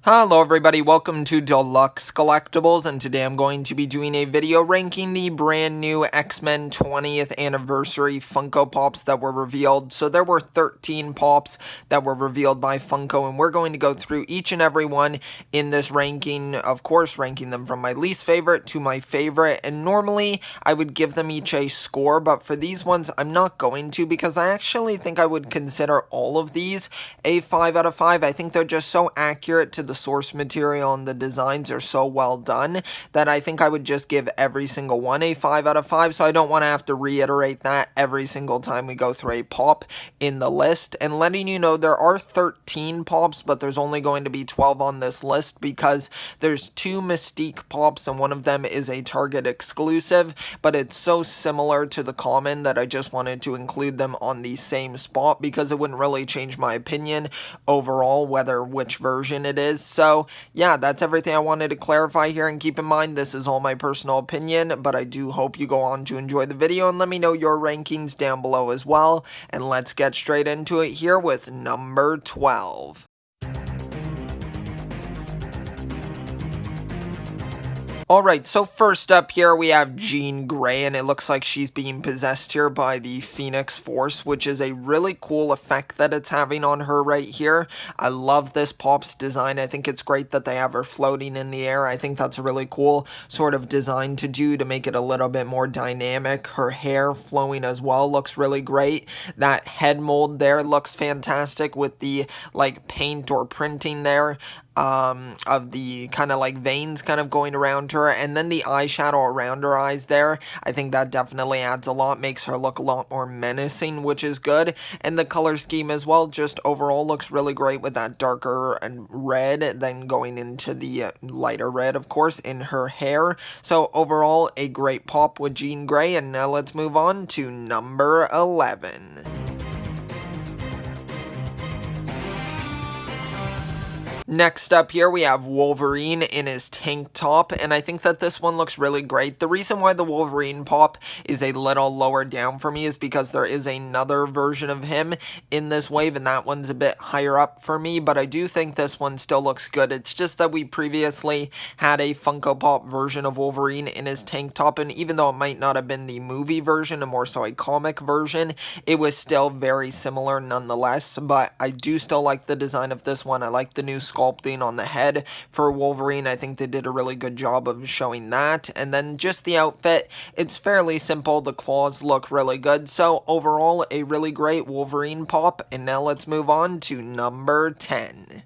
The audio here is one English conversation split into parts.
Hello everybody, welcome to Deluxe Collectibles, and today I'm going to be doing a video ranking the brand new X-Men 20th Anniversary Funko Pops that were revealed. So there were 13 Pops that were revealed by Funko, and we're going to go through each and every one in this ranking, of course ranking them from my least favorite to my favorite, and normally I would give them each a score, but for these ones I'm not going to because I actually think I would consider all of these a 5 out of 5. I think they're just so accurate to the source material and the designs are so well done that I think I would just give every single one a 5 out of 5, so I don't want to have to reiterate that every single time we go through a pop in the list. And letting you know, there are 13 pops, but there's only going to be 12 on this list because there's 2 Mystique pops and one of them is a Target exclusive, but it's so similar to the common that I just wanted to include them on the same spot because it wouldn't really change my opinion overall which version it is. So yeah, that's everything I wanted to clarify here, and keep in mind this is all my personal opinion, but I do hope you go on to enjoy the video and let me know your rankings down below as well. And let's get straight into it here with number 12. Alright, so first up here we have Jean Grey, and it looks like she's being possessed here by the Phoenix Force, which is a really cool effect that it's having on her right here. I love this Pop's design. I think it's great that they have her floating in the air. I think that's a really cool sort of design to do to make it a little bit more dynamic. Her hair flowing as well looks really great. That head mold there looks fantastic with the like paint or printing there. Of the kind of like veins kind of going around her, and then the eyeshadow around her eyes there. I think that definitely adds a lot, makes her look a lot more menacing, which is good. And the color scheme as well just overall looks really great with that darker and red, then going into the lighter red, of course, in her hair. So overall, a great pop with Jean Grey, and now let's move on to number 11. Next up here we have Wolverine in his tank top, and I think that this one looks really great. The reason why the Wolverine pop is a little lower down for me is because there is another version of him in this wave, and that one's a bit higher up for me, but I do think this one still looks good. It's just that we previously had a Funko Pop version of Wolverine in his tank top, and even though it might not have been the movie version, and more so a comic version, it was still very similar nonetheless. But I do still like the design of this one. I like the new sculpting on the head for Wolverine. I think they did a really good job of showing that. And then just the outfit, it's fairly simple. The claws look really good. So overall, a really great Wolverine pop. And now let's move on to number 10.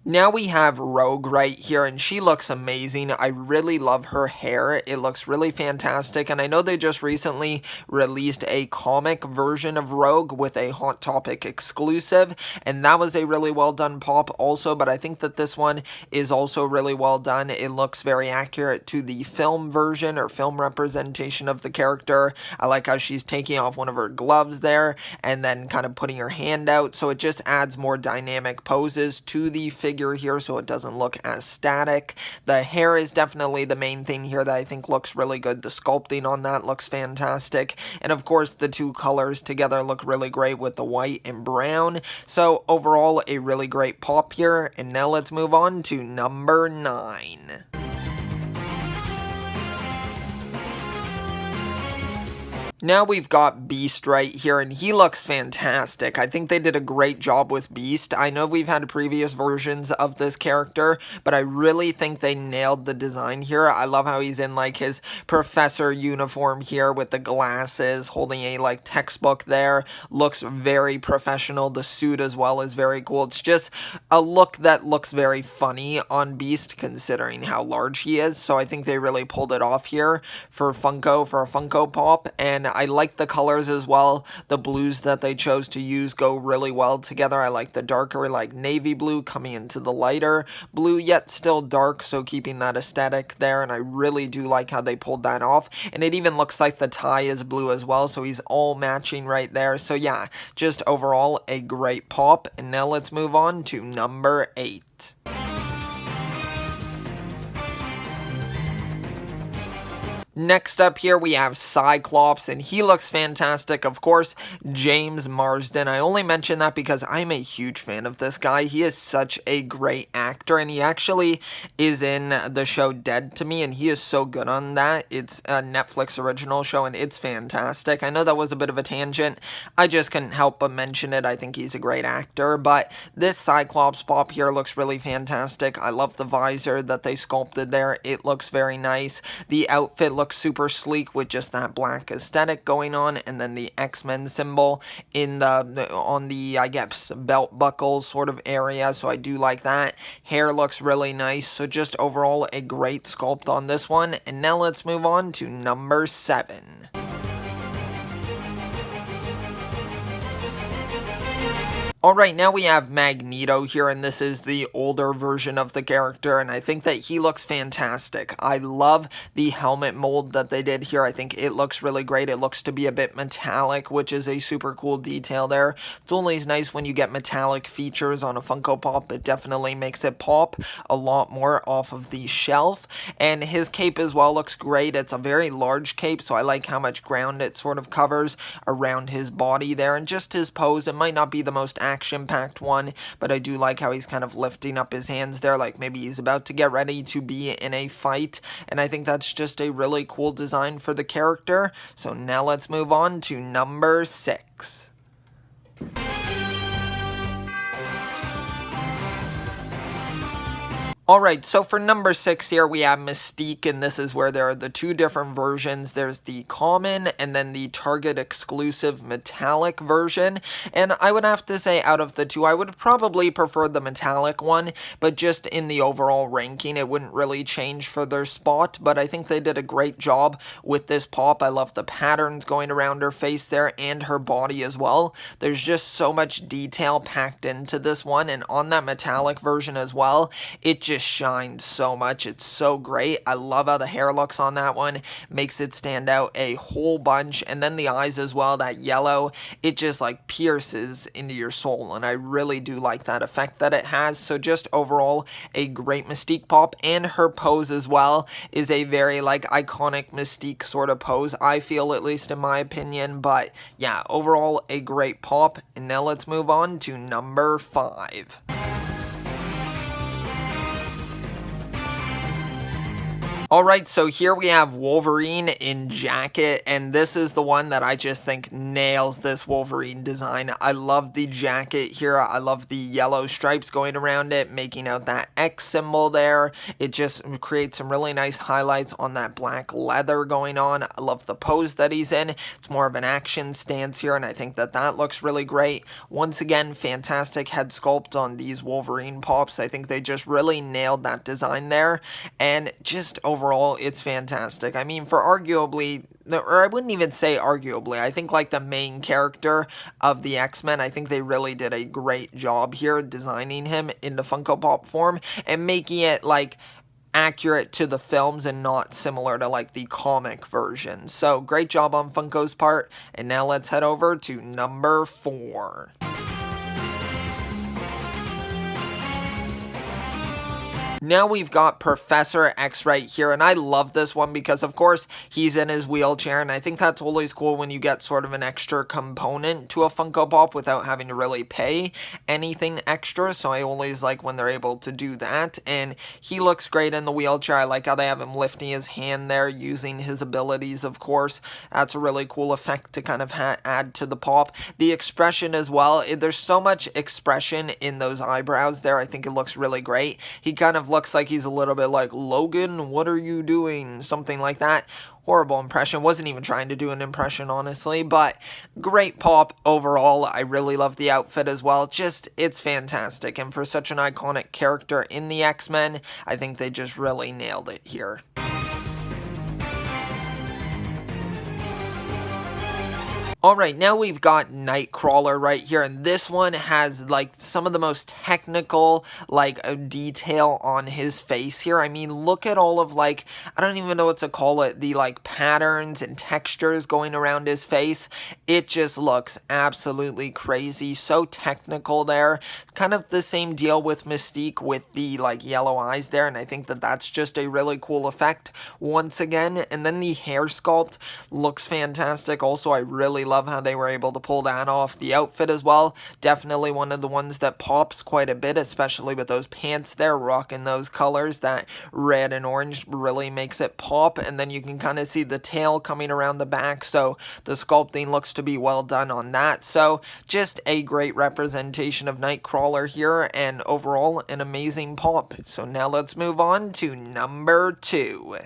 Now we have Rogue right here, and she looks amazing. I really love her hair. It looks really fantastic, and I know they just recently released a comic version of Rogue with a Hot Topic exclusive, and that was a really well done pop also, but I think that this one is also really well done. It looks very accurate to the film version or film representation of the character. I like how she's taking off one of her gloves there and then kind of putting her hand out, so it just adds more dynamic poses to the figure here so it doesn't look as static. The hair is definitely the main thing here that I think looks really good. The sculpting on that looks fantastic, and of course the two colors together look really great with the white and brown. So overall, a really great pop here. And now let's move on to number 9. Now we've got Beast right here, and he looks fantastic. I think they did a great job with Beast. I know we've had previous versions of this character, but I really think they nailed the design here. I love how he's in like his professor uniform here with the glasses, holding a like textbook there. Looks very professional. The suit as well is very cool. It's just a look that looks very funny on Beast considering how large he is. So I think they really pulled it off here for Funko, for a Funko Pop, and I like the colors as well. The blues that they chose to use go really well together. I like the darker, like navy blue coming into the lighter blue, yet still dark, so keeping that aesthetic there, and I really do like how they pulled that off. And it even looks like the tie is blue as well, so he's all matching right there. So yeah, just overall a great pop. And now let's move on to number 8. Next up here we have Cyclops, and he looks fantastic. Of course, James Marsden. I only mention that because I'm a huge fan of this guy. He is such a great actor, and he actually is in the show Dead to Me, and he is so good on that. It's a Netflix original show, and it's fantastic. I know that was a bit of a tangent. I just couldn't help but mention it. I think he's a great actor, but this Cyclops pop here looks really fantastic. I love the visor that they sculpted there. It looks very nice. The outfit looks super sleek with just that black aesthetic going on, and then the X-Men symbol in on the, I guess, belt buckle sort of area, so I do like that. Hair looks really nice, so just overall a great sculpt on this one. And now let's move on to number 7. Alright, now we have Magneto here, and this is the older version of the character, and I think that he looks fantastic. I love the helmet mold that they did here. I think it looks really great. It looks to be a bit metallic, which is a super cool detail there. It's always nice when you get metallic features on a Funko Pop. It definitely makes it pop a lot more off of the shelf, and his cape as well looks great. It's a very large cape, so I like how much ground it sort of covers around his body there, and just his pose. It might not be the most action-packed one, but I do like how he's kind of lifting up his hands there, like maybe he's about to get ready to be in a fight, and I think that's just a really cool design for the character. So now let's move on to number 6. Alright, so for number 6 here, we have Mystique, and this is where there are the two different versions. There's the common and then the Target exclusive metallic version, and I would have to say out of the two, I would probably prefer the metallic one, but just in the overall ranking, it wouldn't really change for their spot, but I think they did a great job with this pop. I love the patterns going around her face there and her body as well. There's just so much detail packed into this one, and on that metallic version as well, it just shines so much. It's so great. I love how the hair looks on that one. Makes it stand out a whole bunch. And then the eyes as well, that yellow, it just like pierces into your soul, and I really do like that effect that it has. So just overall a great Mystique pop, and her pose as well is a very like iconic Mystique sort of pose, I feel, at least in my opinion. But yeah, overall a great pop. And now let's move on to number 5. Alright, so here we have Wolverine in jacket, and this is the one that I just think nails this Wolverine design. I love the jacket here. I love the yellow stripes going around it, making out that X symbol there. It just creates some really nice highlights on that black leather going on. I love the pose that he's in. It's more of an action stance here, and I think that that looks really great. Once again, fantastic head sculpt on these Wolverine pops. I think they just really nailed that design there, and just overall, it's fantastic. I mean, for arguably, or I wouldn't even say arguably, I think like the main character of the X-Men, I think they really did a great job here designing him into Funko Pop form and making it like accurate to the films and not similar to like the comic version. So great job on Funko's part. And now let's head over to number 4. Now we've got Professor X right here, and I love this one because, of course, he's in his wheelchair, and I think that's always cool when you get sort of an extra component to a Funko Pop without having to really pay anything extra, so I always like when they're able to do that, and he looks great in the wheelchair. I like how they have him lifting his hand there, using his abilities, of course. That's a really cool effect to kind of add to the pop. The expression as well, there's so much expression in those eyebrows there. I think it looks really great. He kind of looks like he's a little bit like, Logan, what are you doing? Something like that. Horrible impression. Wasn't even trying to do an impression, honestly, but great pop overall. I really love the outfit as well. Just, it's fantastic. And for such an iconic character in the X-Men, I think they just really nailed it here. Alright, now we've got Nightcrawler right here, and this one has, like, some of the most technical, like, detail on his face here. I mean, look at all of, like, I don't even know what to call it, the, like, patterns and textures going around his face. It just looks absolutely crazy, so technical there. Kind of the same deal with Mystique with the, like, yellow eyes there, and I think that that's just a really cool effect once again. And then the hair sculpt looks fantastic. Also, I really love how they were able to pull that off. The outfit as well, definitely one of the ones that pops quite a bit, especially with those pants there, rocking those colors. That red and orange really makes it pop, and then you can kind of see the tail coming around the back, so the sculpting looks to be well done on that. So just a great representation of Nightcrawler here, and overall an amazing pop. So now let's move on to number 2.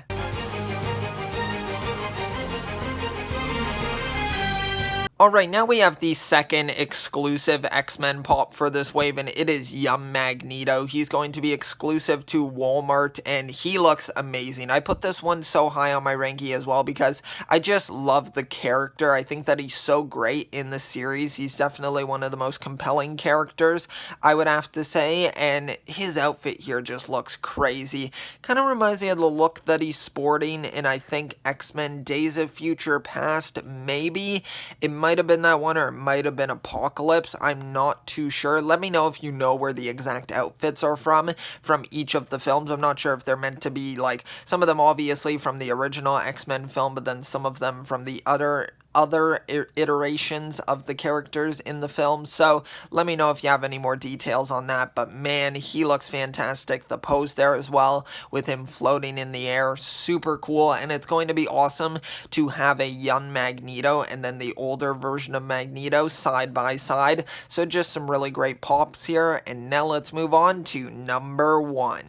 Alright, now we have the second exclusive X-Men pop for this wave, and it is Young Magneto. He's going to be exclusive to Walmart, and he looks amazing. I put this one so high on my ranking as well because I just love the character. I think that he's so great in the series. He's definitely one of the most compelling characters, I would have to say, and his outfit here just looks crazy. Kind of reminds me of the look that he's sporting in, I think, X-Men Days of Future Past, maybe. It might have been that one, or it might have been Apocalypse. I'm not too sure. Let me know if you know where the exact outfits are from each of the films. I'm not sure if they're meant to be, like, some of them obviously from the original X-Men film, but then some of them from the other iterations of the characters in the film. So let me know if you have any more details on that. But man, he looks fantastic. The pose there as well, with him floating in the air, super cool. And it's going to be awesome to have a young Magneto and then the older version of Magneto side by side. So just some really great pops here. And now let's move on to number 1.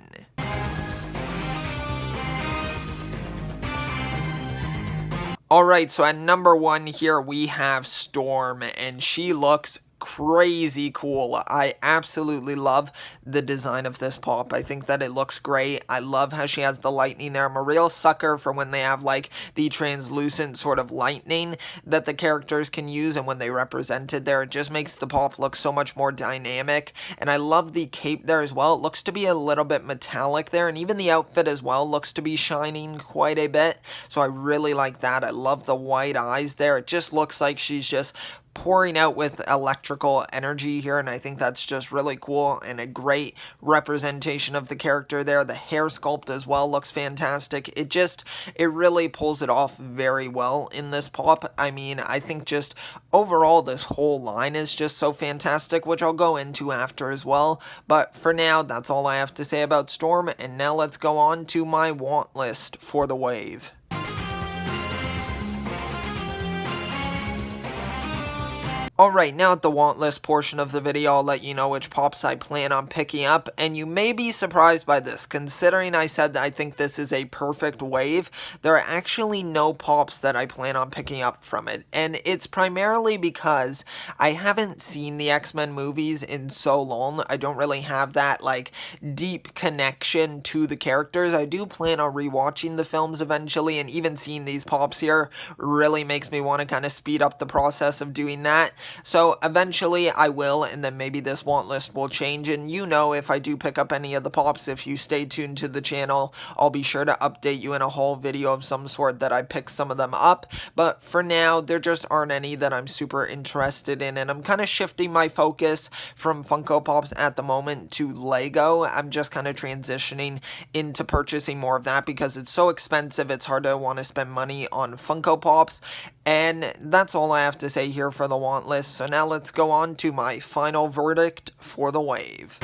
Alright, so at number 1 here we have Storm, and she looks crazy cool. I absolutely love the design of this pop. I think that it looks great. I love how she has the lightning there. I'm a real sucker for when they have, like, the translucent sort of lightning that the characters can use, and when they represent it there, it just makes the pop look so much more dynamic. And I love the cape there as well. It looks to be a little bit metallic there, and even the outfit as well looks to be shining quite a bit. So I really like that. I love the white eyes there. It just looks like she's just pouring out with electrical energy here, and I think that's just really cool and a great representation of the character there. The hair sculpt as well looks fantastic. It really pulls it off very well in this pop. I mean, I think just overall this whole line is just so fantastic, which I'll go into after as well. But for now, that's all I have to say about Storm, and now let's go on to my want list for the wave. Alright, now at the want list portion of the video, I'll let you know which pops I plan on picking up, and you may be surprised by this, considering I said that I think this is a perfect wave. There are actually no pops that I plan on picking up from it, and it's primarily because I haven't seen the X-Men movies in so long. I don't really have that, like, deep connection to the characters. I do plan on rewatching the films eventually, and even seeing these pops here really makes me want to kind of speed up the process of doing that. So eventually I will, and then maybe this want list will change, and you know, if I do pick up any of the pops, if you stay tuned to the channel, I'll be sure to update you in a whole video of some sort that I pick some of them up. But for now, there just aren't any that I'm super interested in, and I'm kind of shifting my focus from Funko Pops at the moment to Lego. I'm just kind of transitioning into purchasing more of that because it's so expensive, it's hard to want to spend money on Funko Pops. And that's all I have to say here for the want list. So now let's go on to my final verdict for the wave.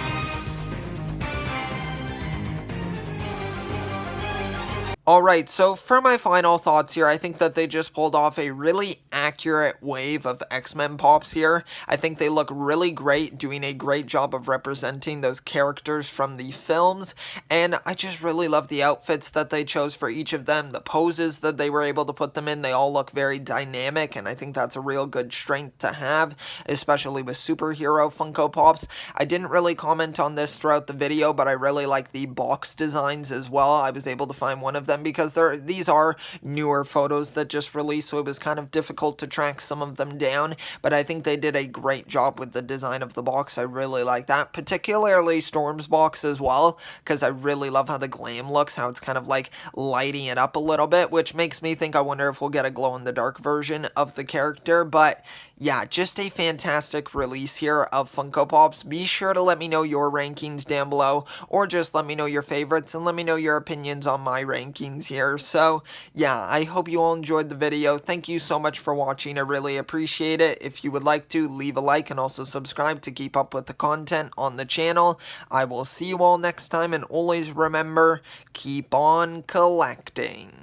Alright, so for my final thoughts here, I think that they just pulled off a really accurate wave of X-Men pops here. I think they look really great, doing a great job of representing those characters from the films, and I just really love the outfits that they chose for each of them, the poses that they were able to put them in. They all look very dynamic, and I think that's a real good strength to have, especially with superhero Funko Pops. I didn't really comment on this throughout the video, but I really like the box designs as well. I was able to find one of them them because these are newer photos that just released, so it was kind of difficult to track some of them down, but I think they did a great job with the design of the box. I really like that, particularly Storm's box as well, because I really love how the glam looks, how it's kind of like lighting it up a little bit, which makes me think I wonder if we'll get a glow-in-the-dark version of the character. But yeah, just a fantastic release here of Funko Pops. Be sure to let me know your rankings down below, or just let me know your favorites and let me know your opinions on my rankings here. So yeah, I hope you all enjoyed the video. Thank you so much for watching. I really appreciate it. If you would like to, leave a like and also subscribe to keep up with the content on the channel. I will see you all next time, and always remember, keep on collecting.